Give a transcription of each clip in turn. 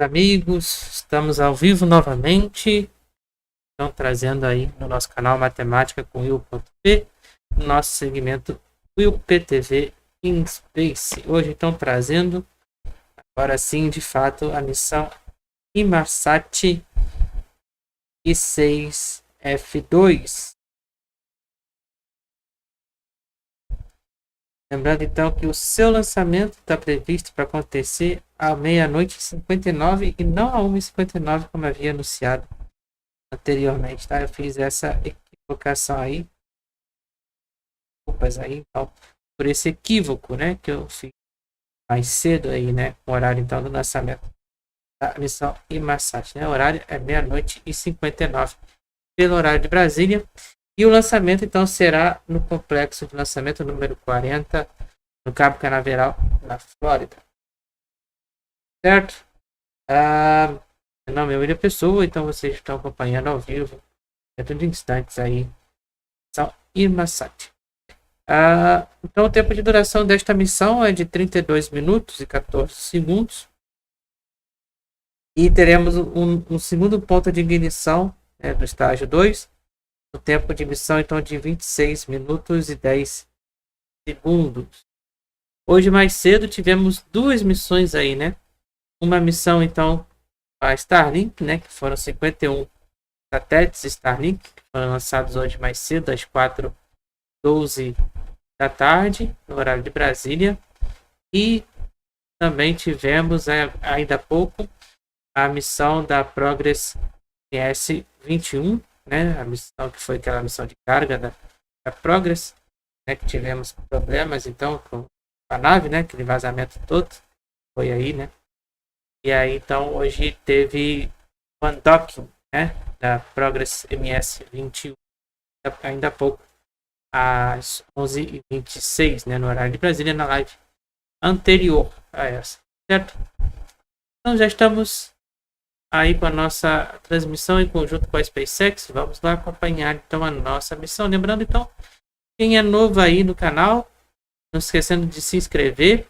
Amigos, estamos ao vivo novamente, então trazendo aí no nosso canal Matemática com Will.p, nosso segmento Will PTV in Space. Hoje estão trazendo, agora sim, de fato, a missão Inmarsat I-6 F2. Lembrando então que o seu lançamento está previsto para acontecer à meia-noite e 59 e não à 1h59 como havia anunciado anteriormente, tá? Eu fiz essa equivocação aí. Desculpas aí, então, por esse equívoco, né? Que eu fiz mais cedo aí, né? O horário então do lançamento da missão Inmarsat, né? O horário é meia-noite e 59 pelo horário de Brasília. E o lançamento então será no complexo de lançamento número 40 no Cabo Canaveral, na Flórida. Certo? Meu nome é William Pessoa, então vocês estão acompanhando ao vivo dentro de instantes aí. Missão Inmarsat. Então o tempo de duração desta missão é de 32 minutos e 14 segundos. E teremos um segundo ponto de ignição do estágio 2. O tempo de missão então de 26 minutos e 10 segundos. Hoje mais cedo tivemos duas missões aí, né? Uma missão então a Starlink, né? Que foram 51 satélites Starlink que foram lançados hoje mais cedo às 4h12 da tarde no horário de Brasília. E também tivemos ainda há pouco a missão da Progress S21. Né, a missão que foi aquela missão de carga da Progress, né, que tivemos problemas então com a nave, né, aquele vazamento todo foi aí, né, e aí então hoje teve o undocking, né, da Progress MS-21 ainda há pouco às 11h26, né, no horário de Brasília, na live anterior a essa, certo? Então já estamos aí com a nossa transmissão em conjunto com a SpaceX. Vamos lá acompanhar então a nossa missão. Lembrando então, quem é novo aí no canal, não esquecendo de se inscrever,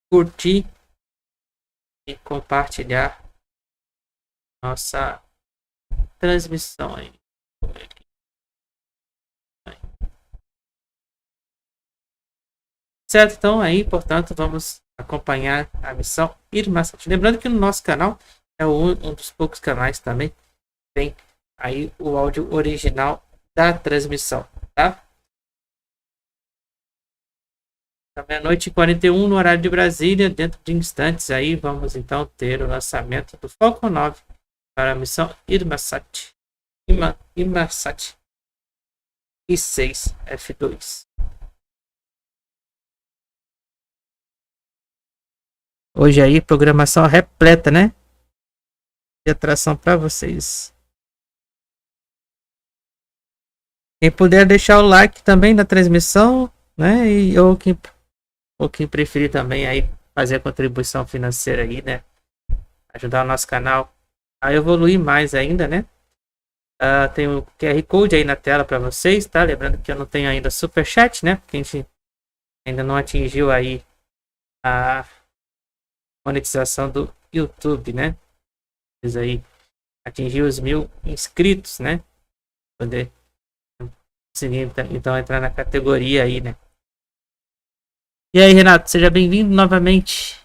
curtir e compartilhar nossa transmissão aí. Certo? Então aí, portanto, vamos acompanhar a missão Inmarsat. Lembrando que no nosso canal é um dos poucos canais também que tem aí o áudio original da transmissão, tá? À meia-noite e 41 no horário de Brasília, dentro de instantes aí vamos então ter o lançamento do Falcon 9 para a missão Inmarsat I-6 F2. Hoje aí, programação repleta, né? De atração para vocês. Quem puder deixar o like também na transmissão, né? Ou quem preferir também aí fazer a contribuição financeira aí, né? Ajudar o nosso canal a evoluir mais ainda, né? Tem o QR Code aí na tela para vocês, tá? Lembrando que eu não tenho ainda super chat, né? Porque a gente ainda não atingiu aí a monetização do YouTube, né? Mas aí atingir os 1000 inscritos, né? Poder conseguir então entrar na categoria aí, né? E aí, Renato, seja bem-vindo novamente.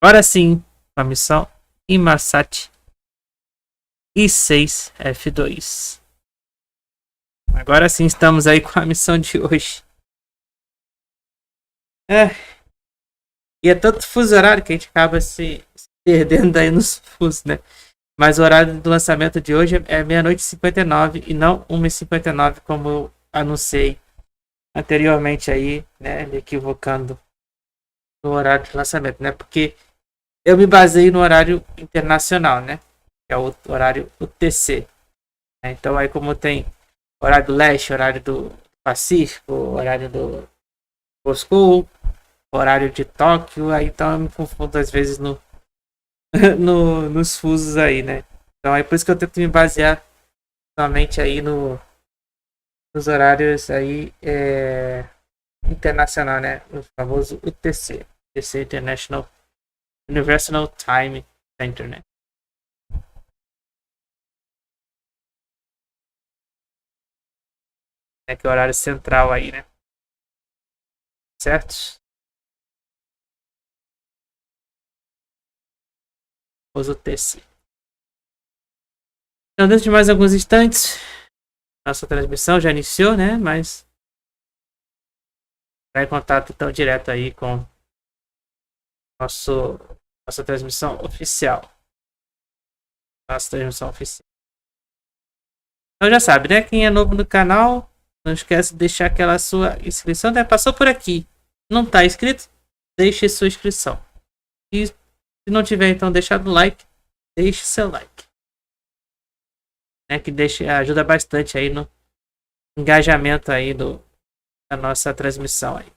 Agora sim, com a missão Inmarsat I-6 F2. Agora sim estamos aí com a missão de hoje. E é tanto fuso horário que a gente acaba se perdendo aí nos fusos, né? Mas o horário do lançamento de hoje é meia-noite e 59 e não 1h59 como eu anunciei anteriormente aí, né? Me equivocando no horário de lançamento, né? Porque eu me baseei no horário internacional, né? Que é o horário UTC. Né? Então aí como tem horário do leste, horário do Pacífico, horário do Moscou, horário de Tóquio, aí então eu me confundo às vezes nos fusos aí, né? Então é por isso que eu tento me basear somente aí nos horários aí internacional, né? O famoso UTC, UTC International Universal Time Center, né? É que é o horário central aí, né? Certo? Uso TC. Então, dentro de mais alguns instantes, nossa transmissão já iniciou, né? Mas vai em contato tão direto aí com nossa transmissão oficial. Nossa transmissão oficial. Então já sabe, né? Quem é novo no canal, não esquece de deixar aquela sua inscrição, né? Passou por aqui, não está inscrito? Deixe sua inscrição. E se não tiver, então, deixado o like, deixe seu like. Né? Que ajuda bastante aí no engajamento aí da nossa transmissão aí.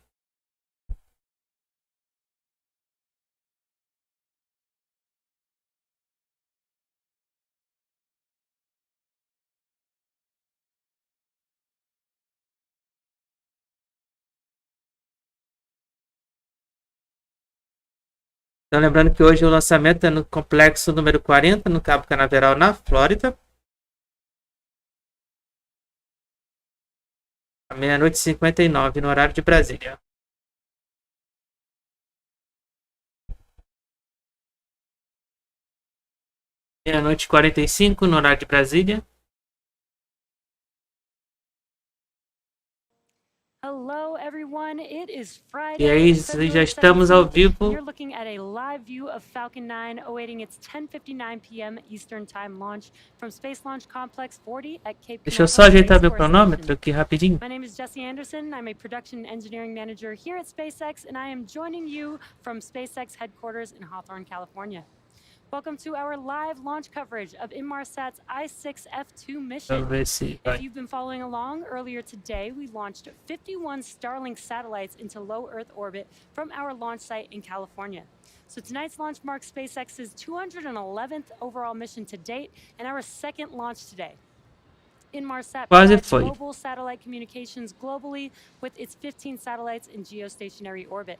Então, lembrando que hoje o lançamento é no complexo número 40, no Cabo Canaveral, na Flórida. À 00:59, no horário de Brasília. Meia-noite e 45, no horário de Brasília. Hello everyone, it is Friday. E aí, já estamos ao vivo. You're looking at a live view of Falcon 9 awaiting its 10:59 p.m. Eastern Time launch from Space Launch Complex 40 at Cape Canaveral. Deixa eu só ajeitar meu cronômetro aqui rapidinho. My name is Jesse Anderson. I'm a production engineering manager here at SpaceX, and I am joining you from SpaceX headquarters in Hawthorne, California. Welcome to our live launch coverage of Inmarsat's I-6 F2 mission. If you've been following along, earlier today we launched 51 Starlink satellites into low Earth orbit from our launch site in California. So tonight's launch marks SpaceX's 211th overall mission to date and our second launch today. Inmarsat provides global satellite communications globally with its 15 satellites in geostationary orbit.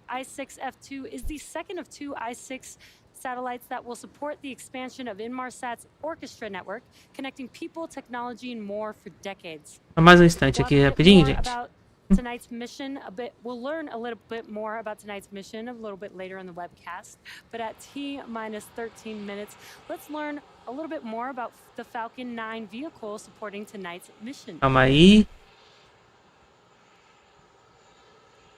I-6 F2 is the second of two I-6 satellites that will support the expansion of Inmarsat's Orchestra network, connecting people, technology, and more for decades. Mais um instante aqui rapidinho, gente. Tonight's mission we'll learn a little bit more about tonight's mission a little bit later in the webcast, but at T-13 minutes, let's learn a little bit more about the Falcon 9 vehicle supporting tonight's mission. Calma aí.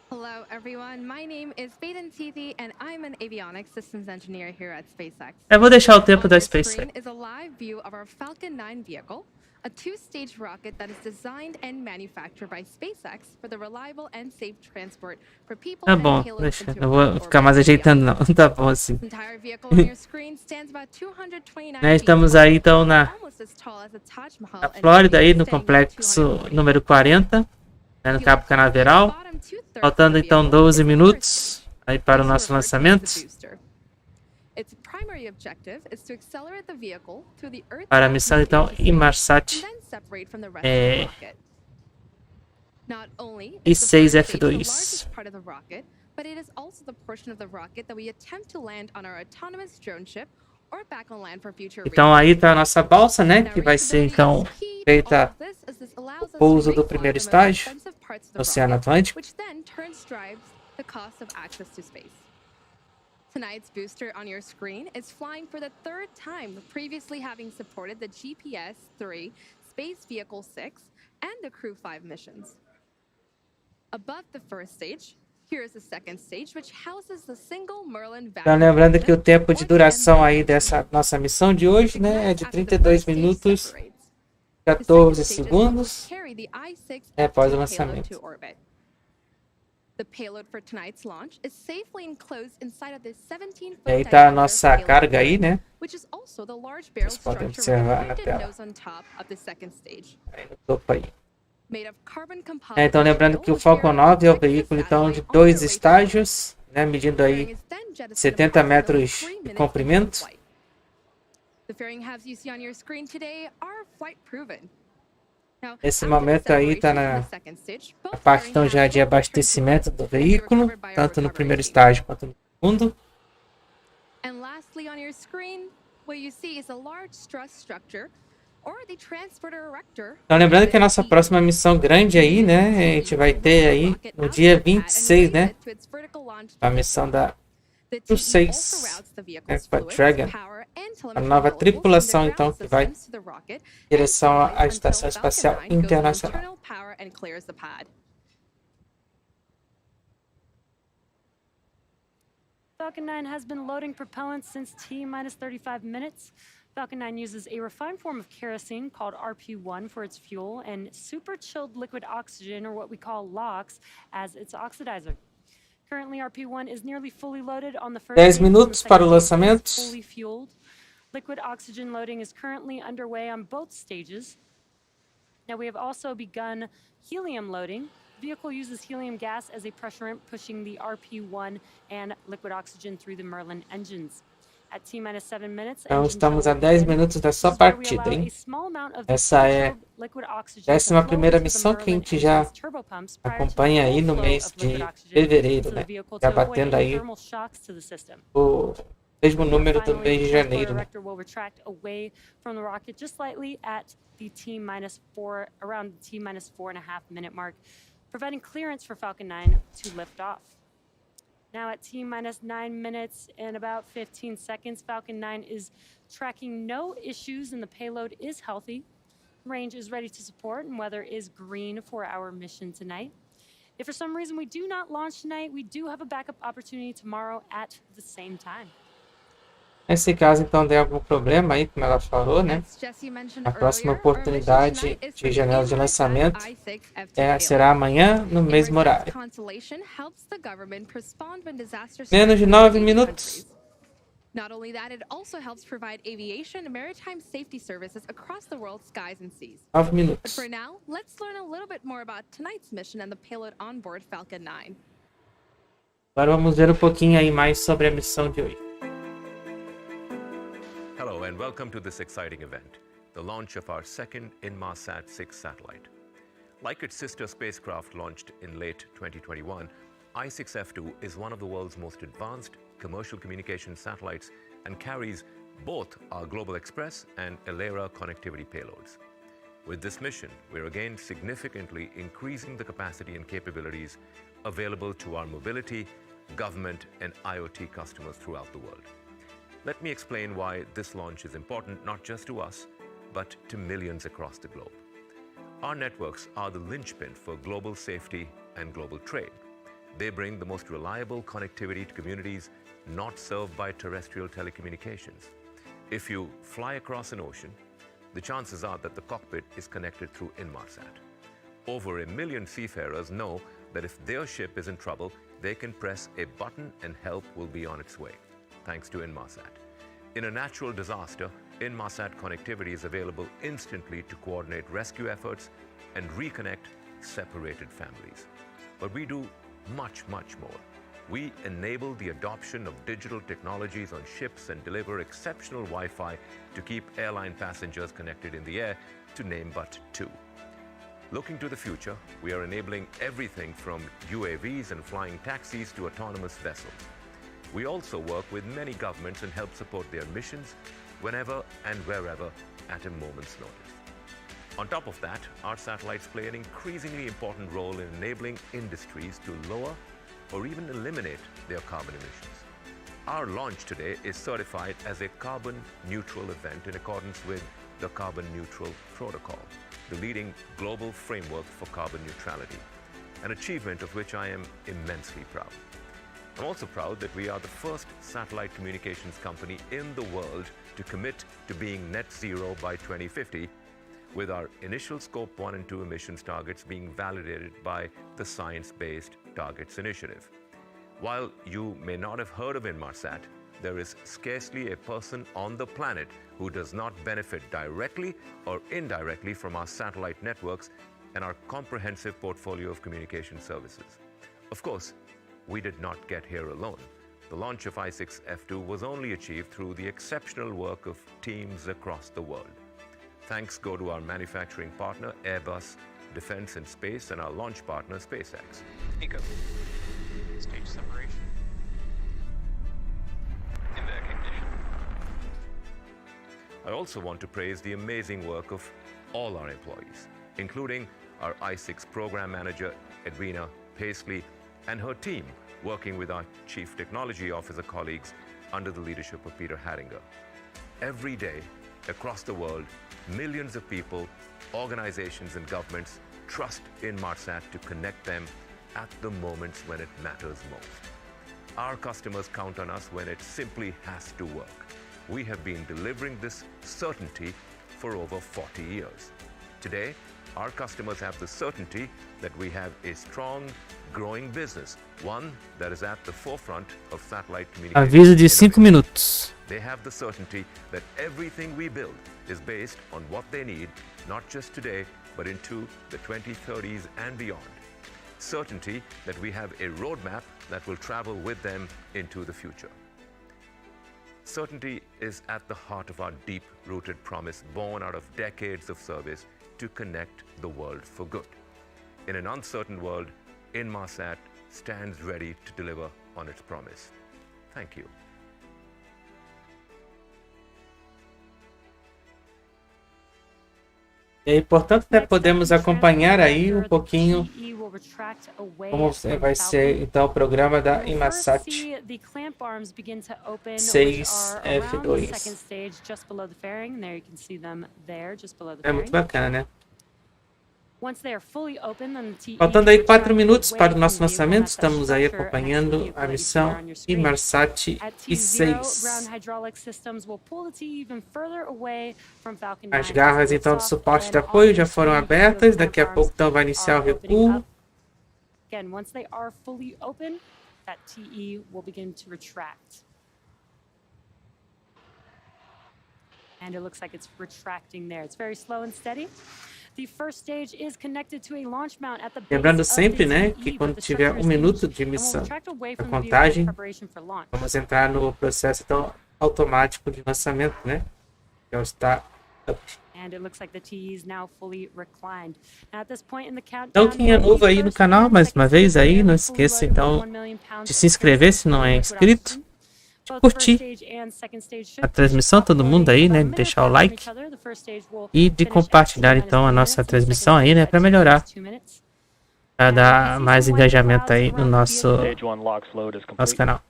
Hello everyone, my name is Baden Tithi and I'm an avionics systems engineer here at SpaceX. Eu vou deixar o tempo da SpaceX. Is a live view of our Falcon 9 vehicle, a two-stage rocket that is designed and manufactured by SpaceX for the reliable and safe transport for people Tá bom, deixa. Não vou ficar mais ajeitando não. Tá bom assim. Estamos aí então na Flórida aí no complexo número 40. No Cabo Canaveral, faltando então 12 minutos aí para o nosso lançamento, para a missão então Inmarsat I-6 F2. Então aí está a nossa balsa, né, que vai ser então feita o pouso do primeiro estágio no Oceano Atlântico. Tonight's booster on your screen is flying for the third time, previously having supported the GPS-3, Space Vehicle 6, and the Crew 5 missions. Above the first stage, here is the second stage, which houses the single Merlin valve. Então, lembrando que o tempo de duração aí dessa nossa missão de hoje, né, é de 32 minutos 14 segundos após o lançamento. E aí tá a nossa carga aí, né? Vocês podem observar na tela. Aí no topo aí. Então lembrando que o Falcon 9 é o veículo então de 2 estágios, né, medindo aí 70 metros de comprimento. Esse momento aí está na parte então já de abastecimento do veículo, tanto no primeiro estágio quanto no segundo. And lastly, on your screen, what you see is a large strut structure or the transporter erector. Então, lembrando que a nossa próxima missão grande aí, né? A gente vai ter aí no dia 26, né? A missão da I-6 F2, a nova tripulação, então, que vai em direção à Estação Espacial Internacional. Falcon 9 has been loading propellant since T-minus 35 minutes. Falcon 9 uses a refined form of kerosene called RP1 for its fuel and super chilled liquid oxygen, or what we call LOX, as its oxidizer. Currently, RP1 is nearly fully loaded on the first 10 minutos para o lançamento. Fully fueled. Liquid oxygen loading is currently underway on both stages. Now, we have also begun helium loading. The vehicle uses helium gas as a pressurant, pushing the RP1 and liquid oxygen through the Merlin engines. At T-minus 7 minutes, então, estamos a 10 minutos da sua partida, hein? Essa é a 11ª missão que a gente já acompanha aí no mês de fevereiro, né? Já batendo aí o mesmo número do mês de janeiro, né? Providing clearance for Falcon 9 to lift off. Now at T-minus 9 minutes and about 15 seconds, Falcon 9 is tracking no issues and the payload is healthy. Range is ready to support and weather is green for our mission tonight. If for some reason we do not launch tonight, we do have a backup opportunity tomorrow at the same time. Nesse caso, então, der algum problema aí, como ela falou, né? A próxima oportunidade de janela de lançamento será amanhã, no mesmo horário. Menos de 9 minutos. Not only that, it also helps provide aviation and maritime safety services across the world's skies and seas. 9 But minutos. for now, let's learn a little bit more about tonight's mission and the payload on board Falcon 9. Agora vamos ver um pouquinho aí mais sobre a missão de hoje. Hello and welcome to this exciting event, the launch of our second Inmarsat I-6 satellite. Like its sister spacecraft launched in late 2021, I-6 F2 is one of the world's most advanced commercial communication satellites and carries both our Global Express and ELERA connectivity payloads. With this mission, we're again significantly increasing the capacity and capabilities available to our mobility, government, and IoT customers throughout the world. Let me explain why this launch is important not just to us, but to millions across the globe. Our networks are the linchpin for global safety and global trade. They bring the most reliable connectivity to communities not served by terrestrial telecommunications. If you fly across an ocean, the chances are that the cockpit is connected through Inmarsat. Over 1 million seafarers know that if their ship is in trouble, they can press a button and help will be on its way, thanks to Inmarsat. In a natural disaster, Inmarsat connectivity is available instantly to coordinate rescue efforts and reconnect separated families. But we do much, much more. We enable the adoption of digital technologies on ships and deliver exceptional Wi-Fi to keep airline passengers connected in the air, to name but two. Looking to the future, we are enabling everything from UAVs and flying taxis to autonomous vessels. We also work with many governments and help support their missions whenever and wherever at a moment's notice. On top of that, our satellites play an increasingly important role in enabling industries to lower or even eliminate their carbon emissions. Our launch today is certified as a carbon neutral event in accordance with the Carbon Neutral Protocol, the leading global framework for carbon neutrality, an achievement of which I am immensely proud. I'm also proud that we are the first satellite communications company in the world to commit to being net zero by 2050, with our initial Scope 1 and 2 emissions targets being validated by the Science Based Targets Initiative. While you may not have heard of Inmarsat, there is scarcely a person on the planet who does not benefit directly or indirectly from our satellite networks and our comprehensive portfolio of communication services. Of course, we did not get here alone. The launch of I-6 F2 was only achieved through the exceptional work of teams across the world. Thanks go to our manufacturing partner, Airbus, Defense and Space, and our launch partner, SpaceX. Stage separation. Embarking. I also want to praise the amazing work of all our employees, including our I-6 program manager, Edwina Paisley, and her team, working with our Chief Technology Officer colleagues under the leadership of Peter Haringer. Every day, across the world, millions of people, organizations, and governments trust Inmarsat to connect them at the moments when it matters most. Our customers count on us when it simply has to work. We have been delivering this certainty for over 40 years. Today, our customers have the certainty that we have a strong, growing business, one that is at the forefront of satellite communication. Aviso de 5 minutos. They have the certainty that everything we build is based on what they need, not just today, but into the 2030s and beyond. Certainty that we have a roadmap that will travel with them into the future. Certainty is at the heart of our deep-rooted promise born out of decades of service to connect the world for good. In an uncertain world, Inmarsat stands ready to deliver on its promise. Thank you. E aí, portanto, né, podemos acompanhar aí um pouquinho como vai ser então o programa da Inmarsat I-6 F2. É muito bacana, né? Faltando aí 4 minutos para o nosso lançamento, estamos aí acompanhando a missão Inmarsat I-6. As garras então de suporte de apoio já foram abertas, daqui a pouco então vai iniciar o recuo. Again, once they are fully open, that TE will begin to retract. And it looks like it's retracting there. It's very slow and steady. The first stage is connected to a launch mount at the base Lembrando of sempre, the né, TE, que but quando the tiver structure 1 minuto stage de and will missão, retract away a from the vehicle in contagem, preparation for launch. vamos entrar no processo então automático de lançamento, né? Que é o está up. And it looks like the TE is now fully reclined. And at this point in the countdown, Então quem é novo aí no canal, mais uma vez aí, não esqueça então de se inscrever se não é inscrito, de curtir a transmissão, todo mundo aí, né, de deixar o like e de compartilhar então a nossa transmissão aí, né, para melhorar, para dar mais engajamento aí no nosso canal.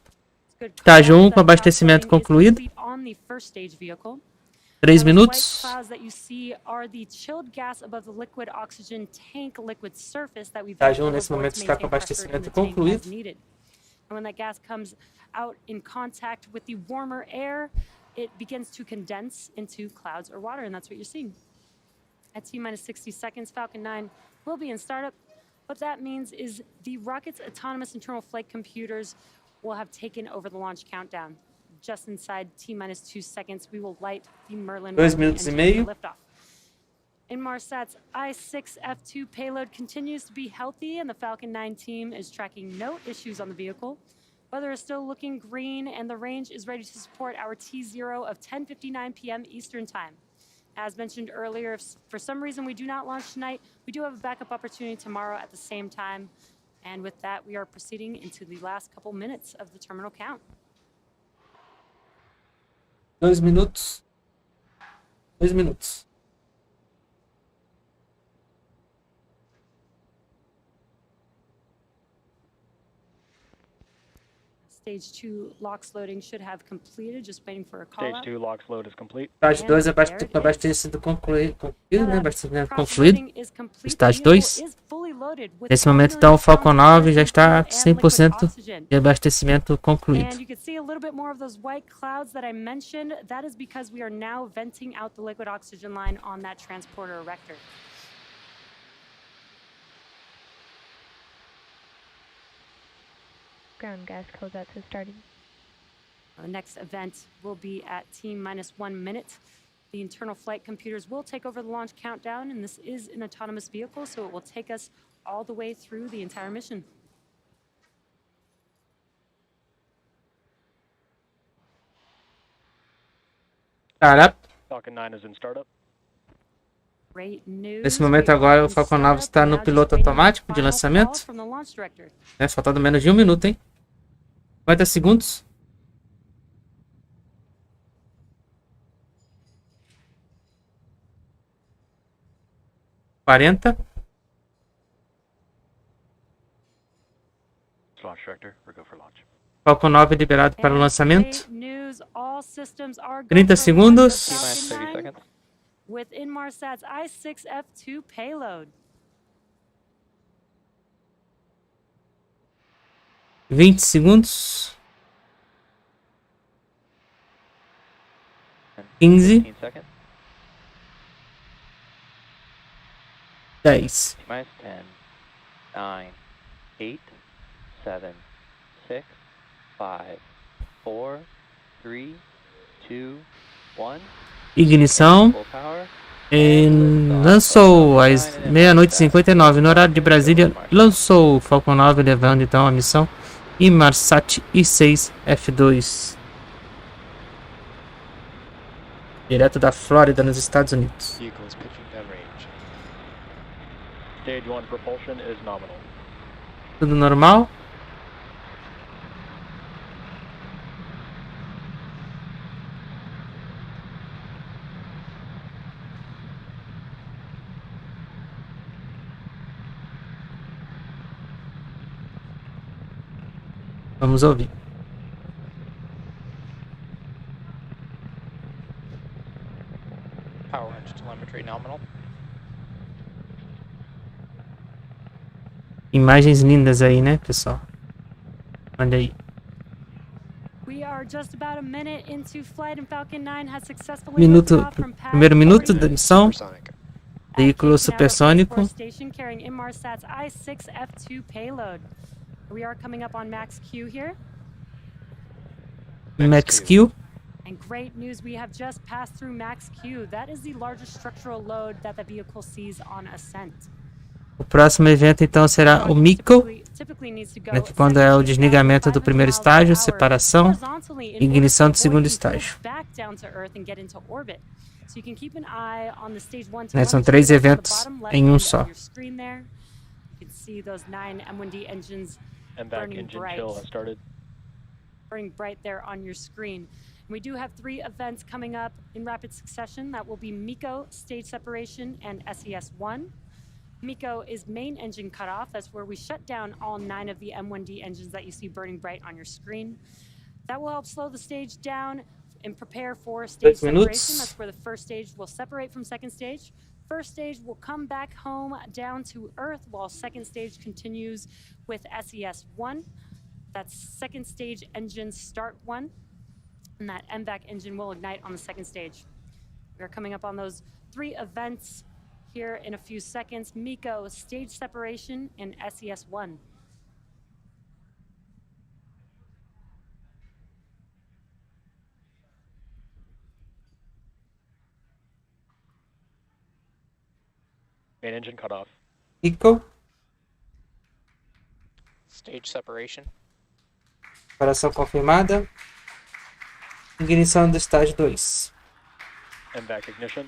Estágio 1 com abastecimento concluído. 3 minutos. Estágio 1 nesse momento está com abastecimento concluído. And when that gas comes out in contact with the warmer air, it begins to condense into clouds or water, and that's what you're seeing. At T-minus 60 seconds, Falcon 9 will be in startup. What that means is the rocket's autonomous internal flight computers will have taken over the launch countdown. Just inside T-minus 2 seconds, we will light the Merlin 2 minutos e meio. liftoff. Inmarsat's I-6 F2 payload continues to be healthy, and the Falcon 9 team is tracking no issues on the vehicle. Weather is still looking green, and the range is ready to support our T0 of 10:59 p.m. Eastern Time. As mentioned earlier, if for some reason we do not launch tonight, we do have a backup opportunity tomorrow at the same time. And with that, we are proceeding into the last couple minutes of the terminal count. 2 minutos. 2 minutos. Stage 2 LOX loading should have completed, just waiting for a call Stage 2 LOX load is complete. Estágio 2 abastecimento concluído, né? Abastecimento concluído. Estágio 2. Nesse momento, então, o Falcon 9 já está 100% de abastecimento concluído. And you can see a little bit more of those white clouds that I mentioned. That is because we are now venting out the liquid oxygen line on that transporter erector. Ground gas closeout has started. The next event will be at T-minus 1 minute. The internal flight computers will take over the launch countdown, and this is an autonomous vehicle, so it will take us all the way through the entire mission. Startup. Falcon 9 is in startup. Nesse momento agora o Falcon 9 está no piloto automático de lançamento. Faltando menos de 1 minuto, hein? 50 segundos. 40. Launch director, we're go for launch. Falcon 9 liberado para o And lançamento. great news, all systems are go 30 for launch of segundos. T-minus Falcon 30 9 seconds. with Inmarsat's I-6 F2 payload. 20 segundos. 15. 15 seconds. 10. T-minus 10, 9, 8, 7, 6, 5, 4, 3, 2, 1. Ignição. Full power. Lançou às meia-noite e 59 no horário de Brasília. Lançou o Falcon 9, levando então a missão Inmarsat I-6 F2. Direto da Flórida, nos Estados Unidos. Vehicles pitching downrange. Stage 1 propulsion is nominal. Tudo normal? Vamos ouvir. Power range telemetry nominal. Imagens lindas aí, né, pessoal? Olha aí. We are just about a minute into flight and Falcon 9 has successfully Minuto, lifted off from pad primeiro minuto 40 da missão. Supersonic. Veículo at Cabo Canaveral supersônico. Space Force Station carrying Inmarsat's I-6 F2 payload. We are coming up on max Q here. Max Q. And great news, we have just passed through max Q. That is the largest structural load that the vehicle sees on ascent. O próximo evento então será o Miko, né, que quando é o desligamento do primeiro estágio, separação, ignição do segundo estágio. Né, são 3 eventos em um só. MVAC engine chill has started. Burning bright there on your screen. And we do have 3 events coming up in rapid succession. That will be MECO, stage separation, and SES-1. MECO is main engine cutoff. That's where we shut down all 9 of the M1D engines that you see burning bright on your screen. That will help slow the stage down and prepare for stage separation. That's where the first stage will separate from second stage. First stage will come back home down to Earth while second stage continues with SES-1. That's second stage engine start 1. And that MVAC engine will ignite on the second stage. We are coming up on those 3 events here in a few seconds. MECO, stage separation, and SES-1. Main engine cut off. Miko, Stage separation. separação confirmada. Ignição do estágio 2. MVAC ignition.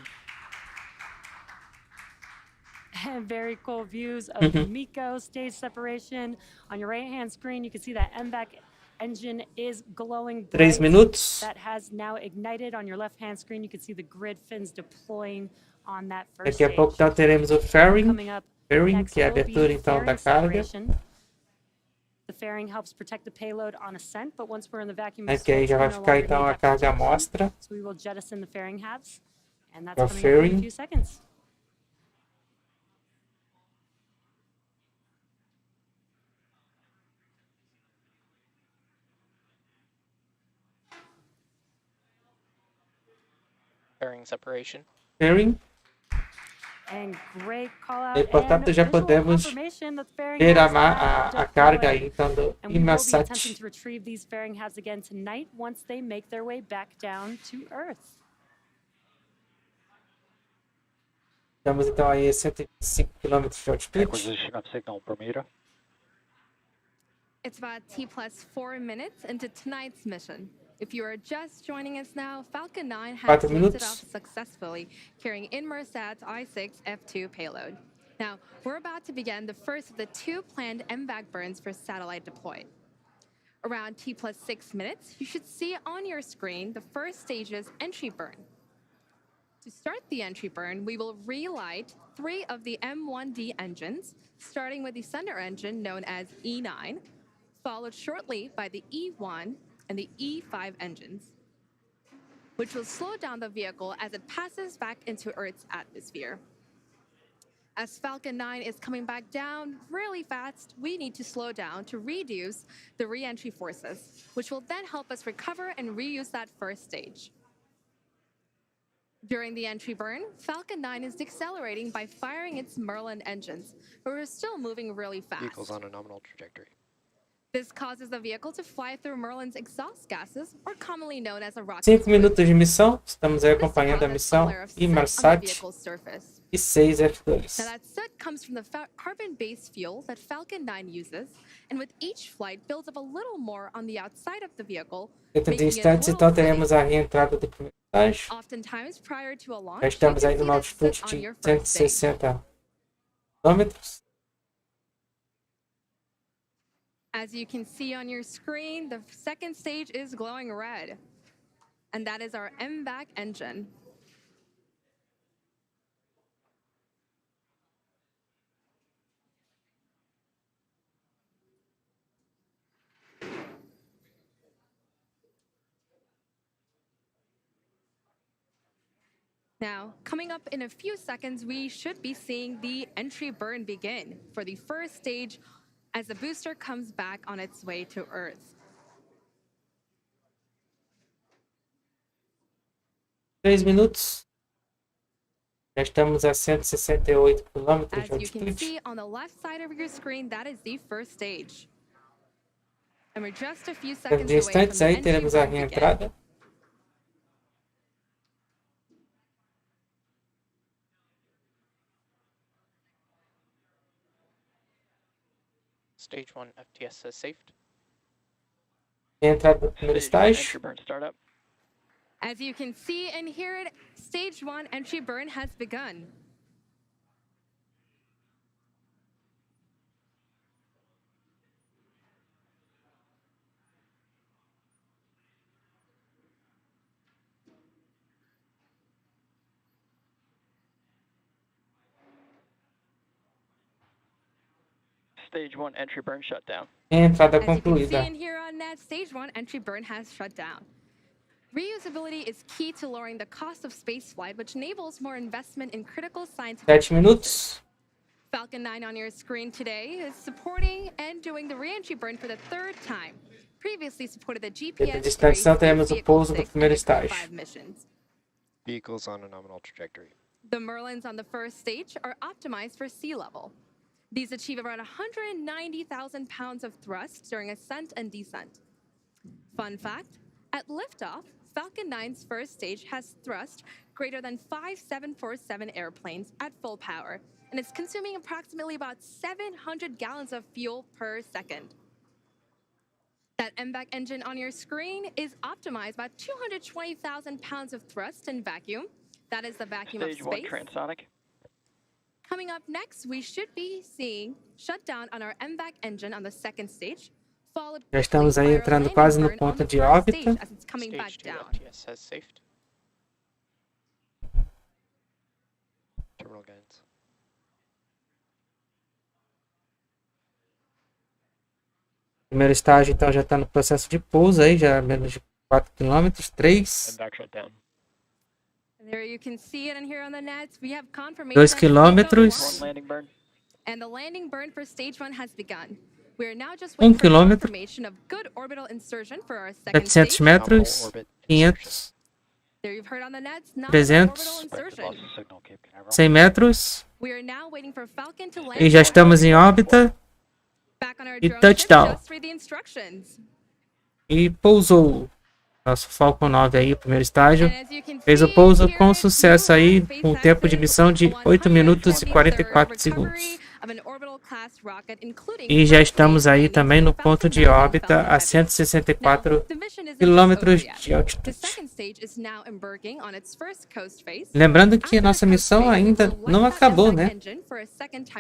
And very cool views of MECO stage separation. On your right-hand screen, you can see that MVAC engine is glowing 3 bright. minutos. That has now ignited. On your left-hand screen, you can see the grid fins deploying on that first Daqui a pouco então teremos o fairing, Coming up next que é a will be abertura então da fairing carga. separation. The fairing helps protect the payload on ascent, but once we're in the vacuum of Aqui aí stage, já we vai no ficar longer então need a that carga à protection. mostra. So we will jettison the fairing halves, and that's É o coming up in a fairing. few seconds. Fairing separation. Fairing. And great call out E portanto já and visual podemos confirmation that the fairing ver halves a have carga aí deployed. então do And we will be Inmarsat. attempting to retrieve these fairing halves again tonight once they make their way back down to Earth. Estamos então aí a 125 km de altitude. Acquisition of signal Bermuda. It's about T+4 minutes into tonight's mission. If you are just joining us now, Falcon 9 has 4 lifted minutos. off successfully, carrying Inmarsat's I-6 F2 payload. Now, we're about to begin the first of the 2 planned MVAC burns for satellite deployed. Around T+6 minutes, you should see on your screen the first stage's entry burn. To start the entry burn, we will relight 3 of the M1D engines, starting with the center engine known as E9, followed shortly by the E1 and the E5 engines, which will slow down the vehicle as it passes back into Earth's atmosphere. As Falcon 9 is coming back down really fast, we need to slow down to reduce the re-entry forces, which will then help us recover and reuse that first stage. During the entry burn, Falcon 9 is decelerating by firing its Merlin engines, but we're still moving really fast. Vehicle's on a nominal trajectory. This causes the vehicle to fly through Merlin's exhaust gases, or commonly known as a rocket 5 split. minutos de missão. Estamos aí This acompanhando a deposits missão a layer of soot on the Inmarsat vehicle's surface. I-6 Now F2. that soot comes from the carbon-based fuel that Falcon 9 uses, and with each flight builds up a little more on the outside of the vehicle, Dentro de making it a instantes, little então, teremos a reentrada do primeiro estágio. Oftentimes, prior to a launch, Já estamos you aí can numa see that altitude soot on de your first stage. 160 km. As you can see on your screen, the second stage is glowing red, and that is our MVAC engine. Now, coming up in a few seconds, we should be seeing the entry burn begin for the first stage as the booster comes back on its way to Earth. 3 minutos. Já estamos a 168 km de As you can altitude. see on the left side of your screen, that is the first stage. And we're just a few Dentro seconds de away from instantes the aí entry teremos a burn begin. reentrada. Stage 1 FTS says saved. Reentrada do primeiro Stage 1 entry estágio. burn startup. As you can see and hear it, stage 1 entry burn has begun. Stage 1 entry burn shutdown. Reentrada As you can see concluída. and hear on that, stage 1 entry burn has shut down. Reusability is key to lowering the cost of spaceflight, which enables more investment in critical scientific 7 minutos. Falcon 9 on your screen today is supporting and doing the re-entry burn for the third time. Previously supported the Dentro GPS de extensão, teremos o vehicle pouso do 6 primeiro and the Crew estágio. 5 missions. Vehicle's on a nominal trajectory. The Merlins on the first stage are optimized for sea level. These achieve around 190,000 pounds of thrust during ascent and descent. Fun fact, at liftoff, Falcon 9's first stage has thrust greater than 5 747 airplanes at full power, and it's consuming approximately about 700 gallons of fuel per second. That MVAC engine on your screen is optimized about 220,000 pounds of thrust in vacuum. That is the vacuum Stage of 1 space. transonic. Coming up next, we should be seeing shutdown on our MVAC engine on the second stage, followed Já estamos aí by our entrando landing quase no burn on ponto the de first órbita. stage as it's coming back Stage 2 down. FTS says saved. Terminal guidance. Primeiro estágio, então, já está no processo de pouso aí, já menos de 4 km, 3. And back shutdown. There you can see it and here on the nets, we have confirmation 2 that quilômetros. stage One landing burn. and the landing burn for stage 1 has begun. We are now just 1 waiting for quilômetro. confirmation of good orbital insertion for our second 700 stage. metros. Nominal orbit 500. There you've heard on the nets, not 300. orbital insertion. Lost the signal, Cape Canaveral. 100 metros. We are now waiting for Falcon to land. E já estamos em órbita. Back on our E drone touchdown. ship, just read the instructions. E pousou. Nosso Falcon 9 aí, o primeiro estágio. And as you can Fez o see pouso here, com sucesso aí, SpaceX com um tempo de missão de 8 minutos e 44 segundos. E já estamos aí também no ponto de órbita a 164 quilômetros de altitude. Lembrando que a nossa missão ainda não acabou, né?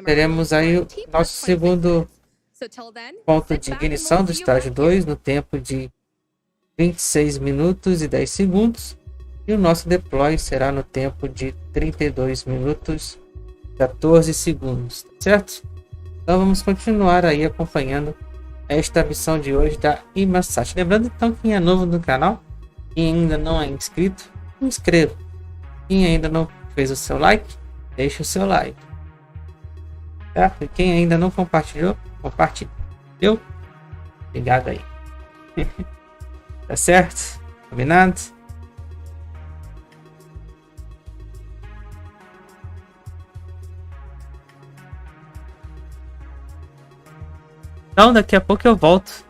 Teremos aí o nosso segundo ponto de ignição do estágio 2 no tempo de 26 minutos e 10 segundos. E o nosso deploy será no tempo de 32 minutos 14 segundos, tá certo? Então vamos continuar aí acompanhando esta missão de hoje da Inmarsat. Lembrando então, quem é novo no canal, quem ainda não é inscrito, se inscreva. Quem ainda não fez o seu like, deixe o seu like. Certo? E quem ainda não compartilhou, compartilhe. Viu? Obrigado aí. Tá certo? Combinado? Então daqui a pouco eu volto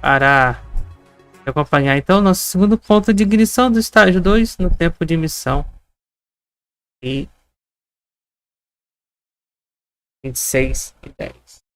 para acompanhar então nosso segundo ponto de ignição do estágio 2 no tempo de missão e 26:10.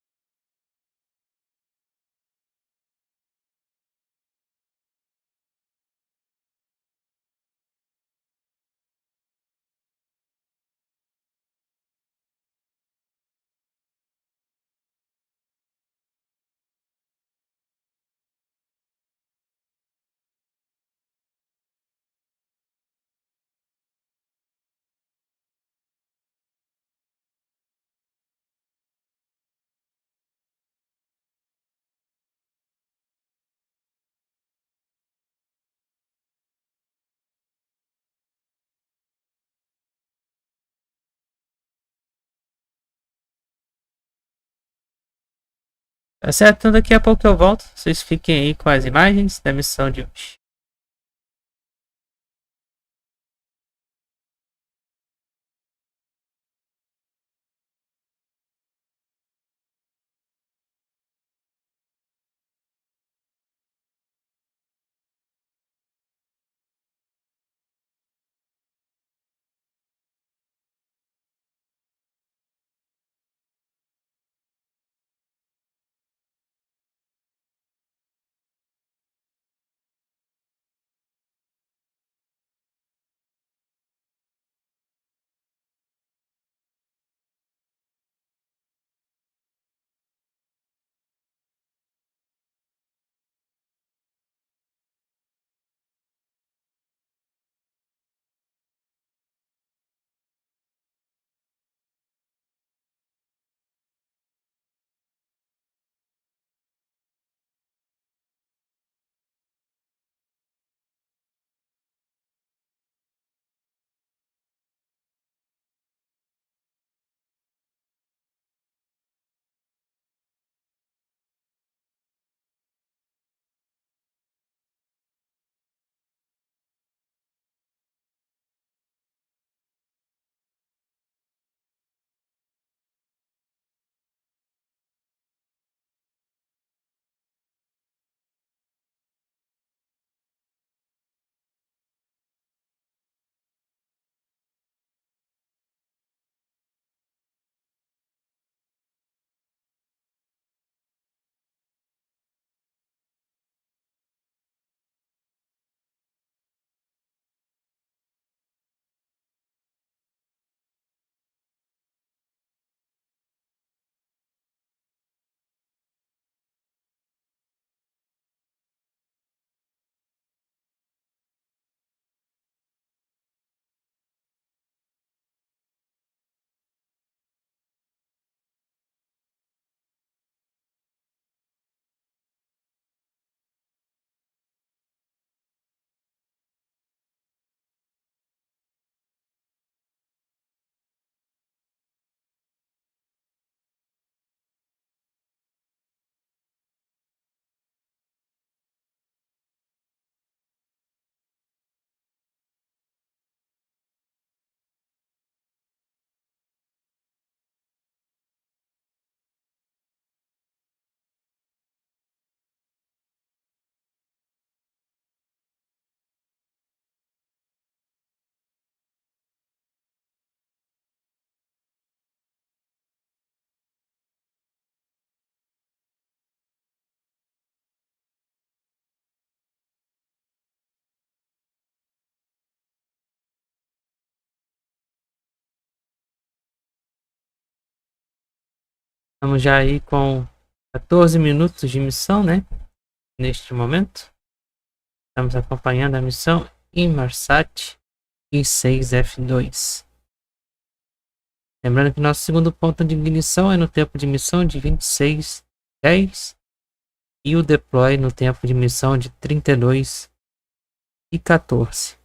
Tá certo? Então daqui a pouco eu volto. Vocês fiquem aí com as imagens da missão de hoje. Estamos já aí com 14 minutos de missão, né? Neste momento. Estamos acompanhando a missão Inmarsat I-6 F2. Lembrando que nosso segundo ponto de ignição é no tempo de missão de 26:10 e o deploy no tempo de missão de 32:14.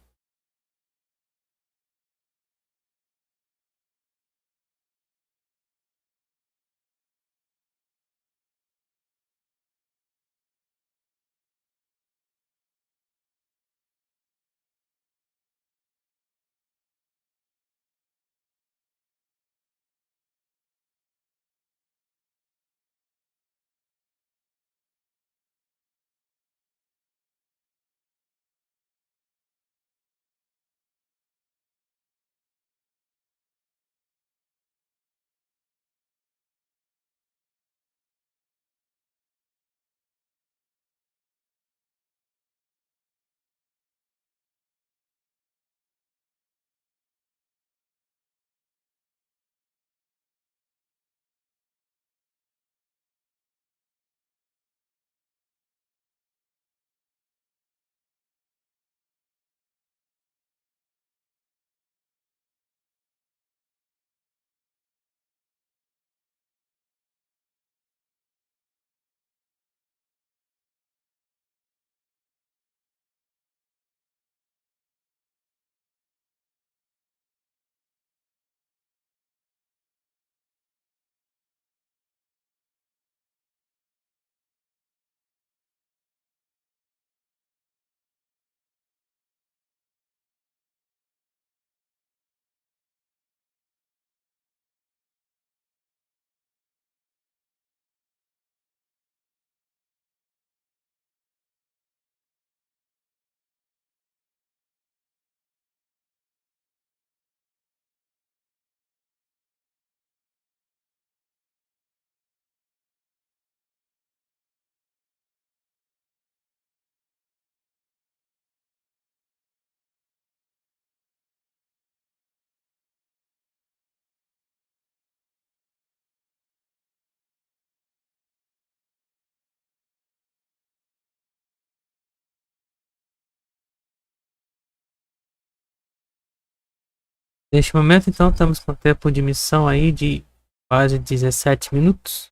Neste momento, então, estamos com tempo de missão aí de quase 17 minutos.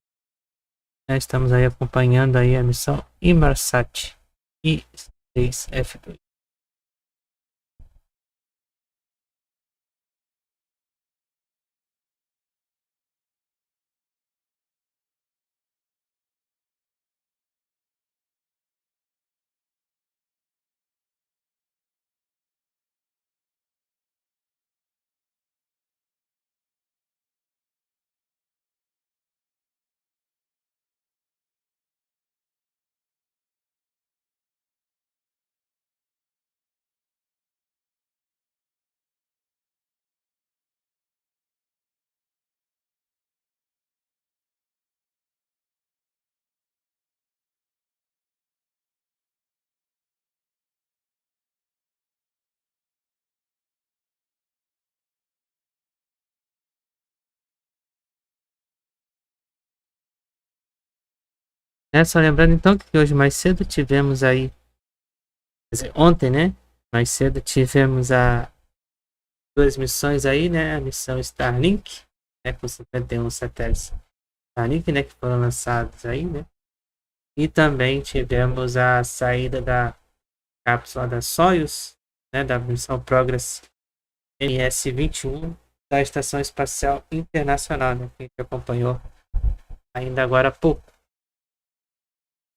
Estamos aí acompanhando aí a missão Inmarsat I-6 F2. Só lembrando então que hoje mais cedo tivemos aí, quer dizer, ontem, né? Mais cedo tivemos duas missões aí, né? A missão Starlink, né? Com 51 satélites Starlink, né? Que foram lançados aí, né? E também tivemos a saída da cápsula da Soyuz, né? Da missão Progress MS-21 da Estação Espacial Internacional, né? Que a gente acompanhou ainda agora há pouco.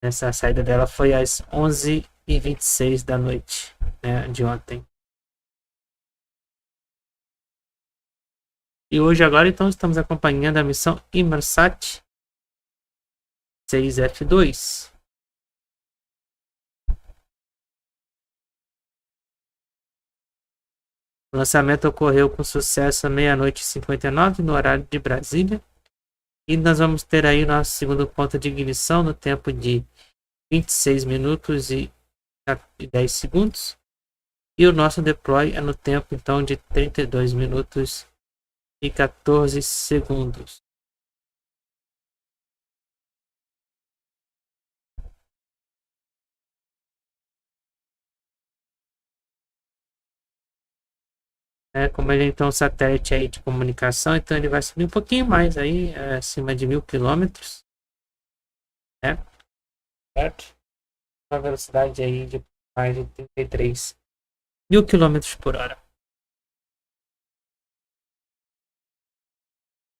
Essa saída dela foi às 11h26 da noite, né, de ontem. E hoje agora então estamos acompanhando a missão Inmarsat I-6 F2. O lançamento ocorreu com sucesso à 00:59 no horário de Brasília. E nós vamos ter aí nosso segundo ponto de ignição no tempo de 26 minutos e 10 segundos. E o nosso deploy é no tempo então de 32 minutos e 14 segundos. Como ele é um satélite aí de comunicação, então ele vai subir um pouquinho mais aí, acima de 1.000 quilômetros, né? Certo? Uma velocidade aí de mais de 33.000 quilômetros por hora.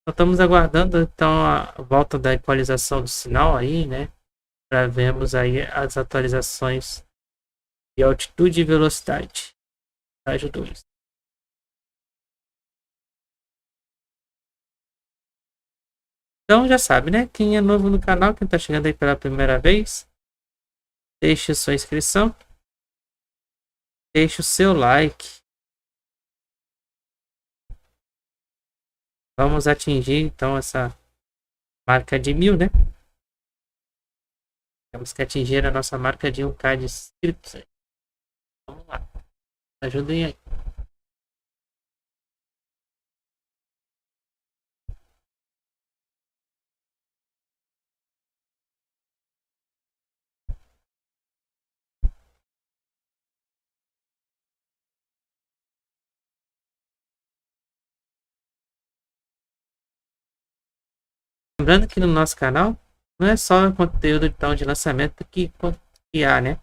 Então, estamos aguardando então a volta da equalização do sinal aí, né? Para vermos aí as atualizações de altitude e velocidade. Estágio 2. Então já sabe, né? Quem é novo no canal, quem está chegando aí pela primeira vez, deixe sua inscrição, deixe o seu like. Vamos atingir então essa marca de 1.000, né? Temos que atingir a nossa marca de 1.000 de inscritos. Vamos lá, ajudem aí. Lembrando que no nosso canal não é só conteúdo então de lançamento que há, né?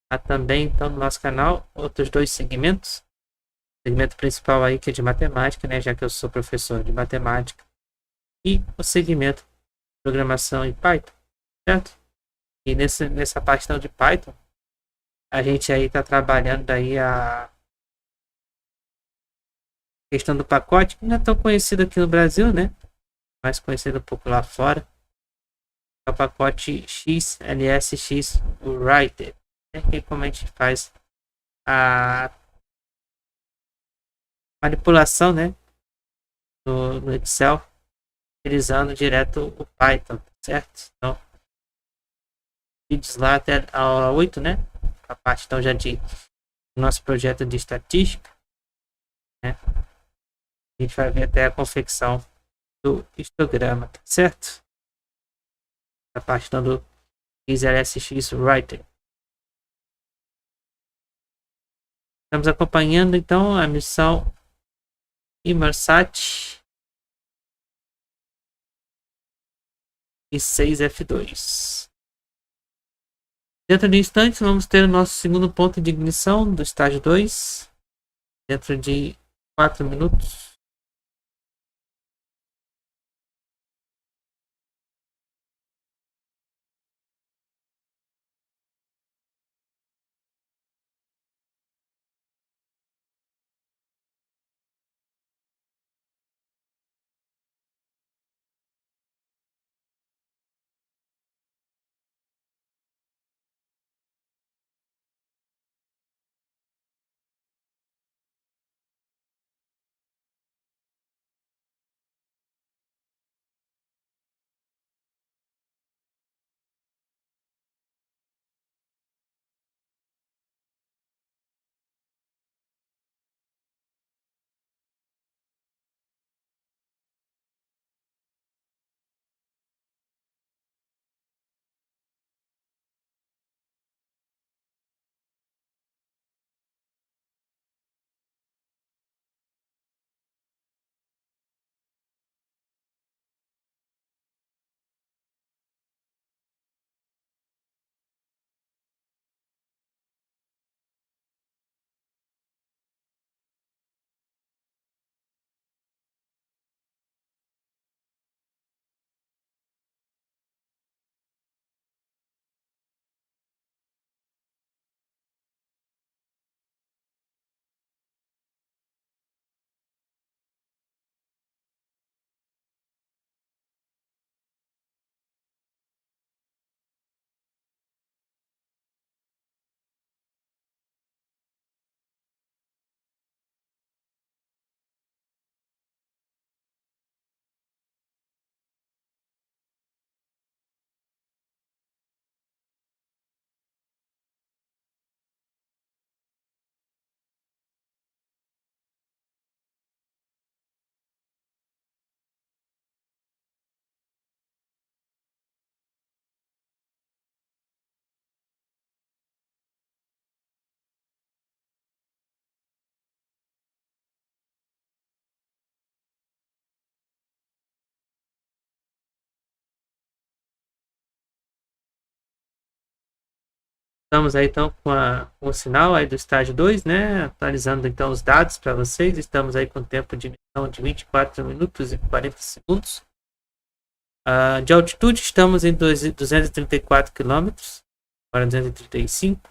Há também então no nosso canal outros dois segmentos. O segmento principal aí que é de matemática, né? Já que eu sou professor de matemática. E o segmento de programação em Python, certo? E nessa parte então, de Python, a gente aí está trabalhando aí a questão do pacote, que não é tão conhecido aqui no Brasil, né? Mais conhecido um pouco lá fora. É o pacote XLSX Writer, né? Que como a gente faz a manipulação, né? No Excel, utilizando direto o Python, certo? Então, vídeos lá até a aula 8, né? A parte então já de nosso projeto de estatística, né? A gente vai ver até a confecção do histograma, tá certo? A parte então do XLSX Writer. Estamos acompanhando então a missão Inmarsat I-6 F2. Dentro de instantes vamos ter o nosso segundo ponto de ignição do estágio 2. Dentro de 4 minutos. Estamos aí então com o sinal aí do estágio 2, né? Atualizando então os dados para vocês. Estamos aí com tempo de missão de 24 minutos e 40 segundos. De altitude estamos em 234 km, agora 235,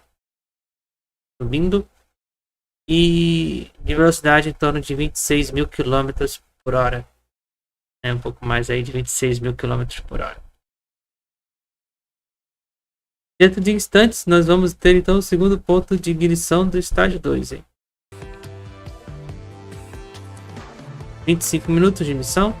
subindo. E de velocidade em torno de 26 mil km por hora. Um pouco mais aí de 26 mil km por hora. Dentro de instantes, nós vamos ter então o segundo ponto de ignição do estágio 2. 25 minutos de missão.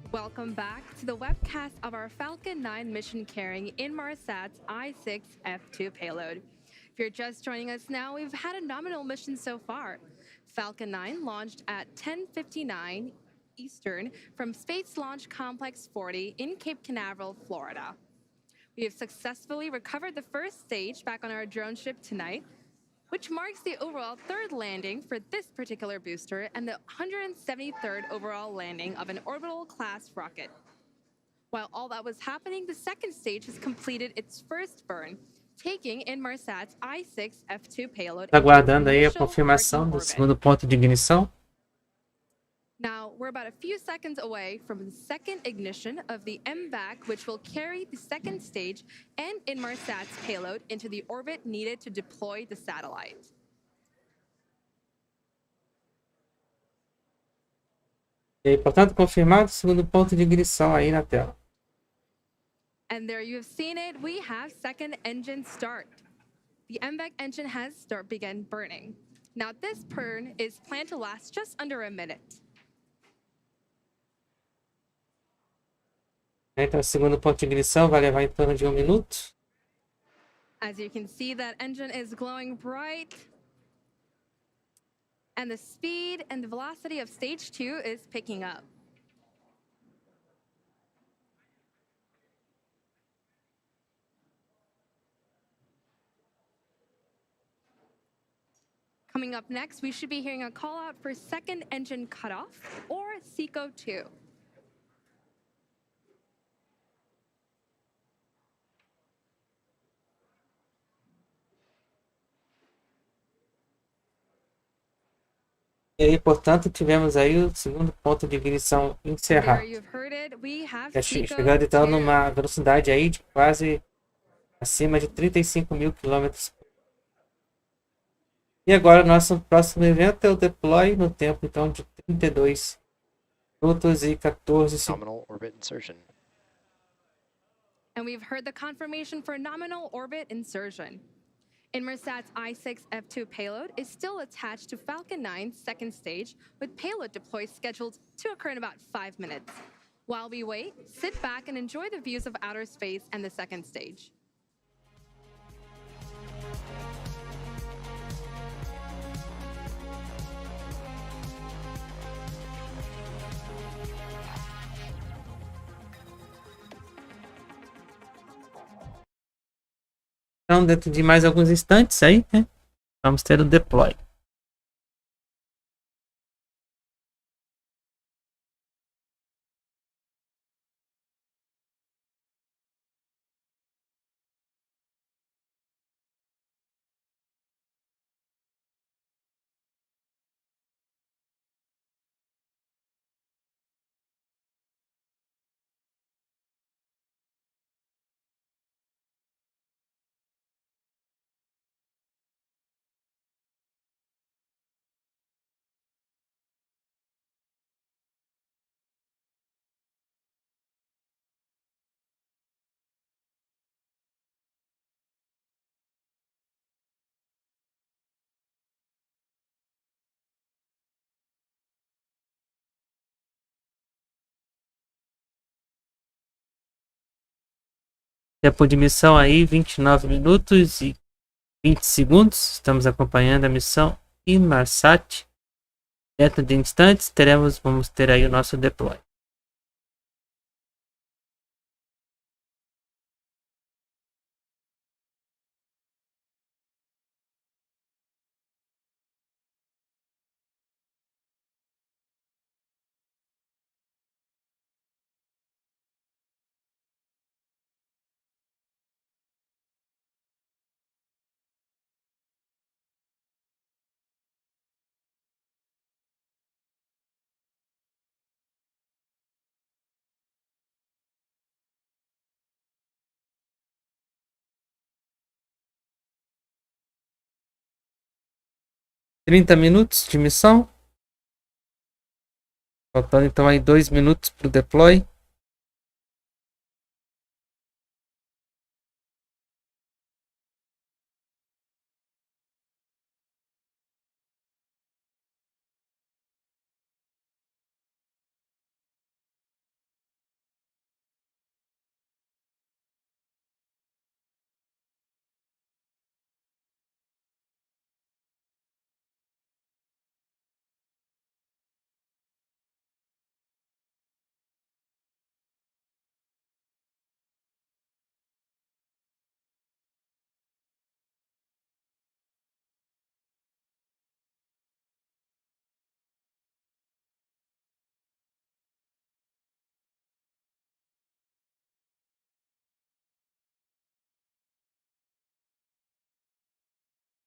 Welcome back to the webcast of our Falcon 9 mission carrying Inmarsat's I-6 F2 payload. If you're just joining us now, we've had a nominal mission so far. Falcon 9 launched at 10:59 Eastern from Space Launch Complex 40 in Cape Canaveral, Florida. We have successfully recovered the first stage back on our drone ship tonight, which marks the overall third landing for this particular booster and the 173rd overall landing of an orbital class rocket. While all that was happening, the second stage has completed its first burn, taking Inmarsat's I-6 F2 payload. Aguardando aí a confirmação do segundo ponto de ignição. Now, we're about a few seconds away from the second ignition of the MVAC, which will carry the second stage and Inmarsat's payload into the orbit needed to deploy the satellite. E aí, portanto, confirmado o segundo ponto de ignição aí na tela. And there you have seen it. We have second engine start. The MVAC engine has begun burning. Now, this burn is planned to last just under a minute. Então, o segundo ponto de ignição vai levar em torno de 1 minuto. As you can see, that engine is glowing bright. And the speed and the velocity of stage 2 is picking up. Coming up next, we should be hearing a call out for second engine cutoff, or SECO 2. E aí, portanto, tivemos aí o segundo ponto de ignição encerrado. There you've heard it. We have Chegando SECO então 2. numa velocidade aí de quase acima de 35 mil km. E agora nosso próximo evento é o deploy no tempo então de 32 minutos e 14 segundos. Nominal orbit insertion. And we've heard the confirmation for nominal orbit insertion. Inmarsat's I-6 F2 payload is still attached to Falcon 9's second stage, with payload deploy scheduled to occur in about 5 minutes. While we wait, sit back and enjoy the views of outer space and the second stage. Então, dentro de mais alguns instantes aí, né, vamos ter o deploy. Tempo de missão aí 29 minutos e 20 segundos. Estamos acompanhando a missão Inmarsat. Dentro de instantes vamos ter aí o nosso deploy. 30 minutos de missão. Faltando então aí 2 minutos para o deploy.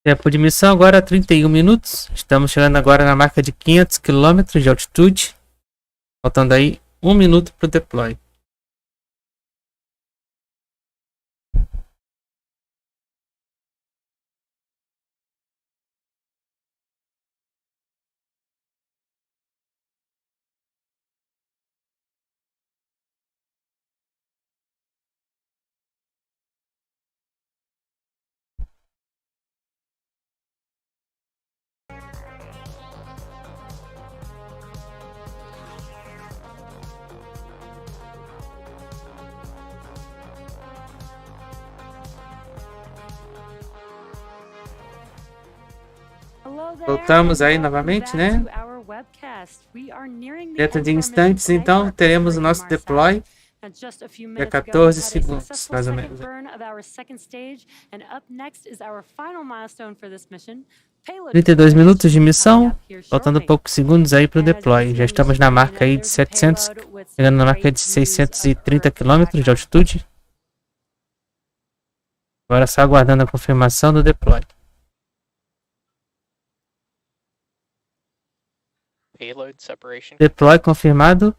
Tempo de missão agora 31 minutos. Estamos chegando agora na marca de 500 km de altitude. Faltando aí 1 minuto para o deploy. Voltamos aí novamente, né? Dentro de instantes, então, teremos o nosso deploy. É 14 segundos, mais ou menos. 32 minutos de missão, faltando poucos segundos aí para o deploy. Já estamos na marca aí de 700, chegando na marca de 630 km de altitude. Agora só aguardando a confirmação do deploy. Payload separation. Deploy confirmado.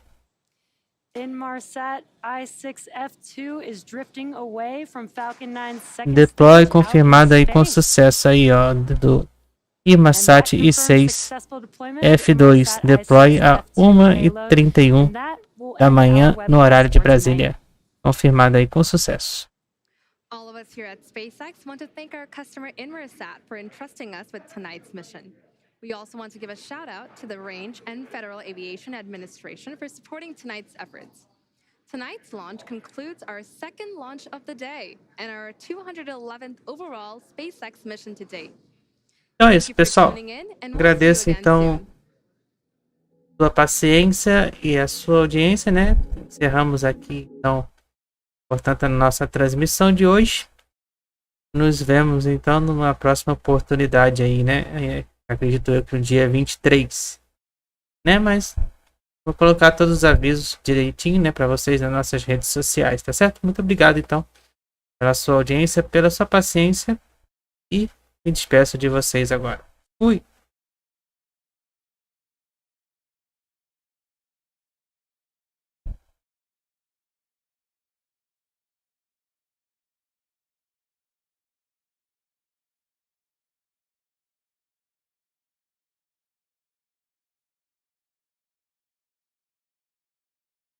Inmarsat I-6 F2 is drifting away from Falcon 9's second Deploy stage confirmado out aí in com space. sucesso aí, ó, do Inmarsat And that confirms I-6 successful deployment of F2. Inmarsat Deploy I-6 a F2 1h31 and that will da end manhã our no horário de webcast for tonight. Brasília. Confirmado aí com sucesso. All of us here at SpaceX want to thank our customer Inmarsat for entrusting us with tonight's mission. We also want to give a shout out to the Range and Federal Aviation Administration for supporting tonight's efforts. Tonight's launch concludes our second launch of the day and our 211th overall SpaceX mission to date. Então é Thank isso, you for pessoal. tuning in, and we'll see you Agradeço again então soon. sua paciência e a sua audiência, né? Encerramos aqui então, portanto, a nossa transmissão de hoje. Nos vemos então numa próxima oportunidade aí, né? Acredito eu que no dia 23, né? Mas vou colocar todos os avisos direitinho, né, para vocês nas nossas redes sociais, tá certo? Muito obrigado então pela sua audiência, pela sua paciência e me despeço de vocês agora. Fui!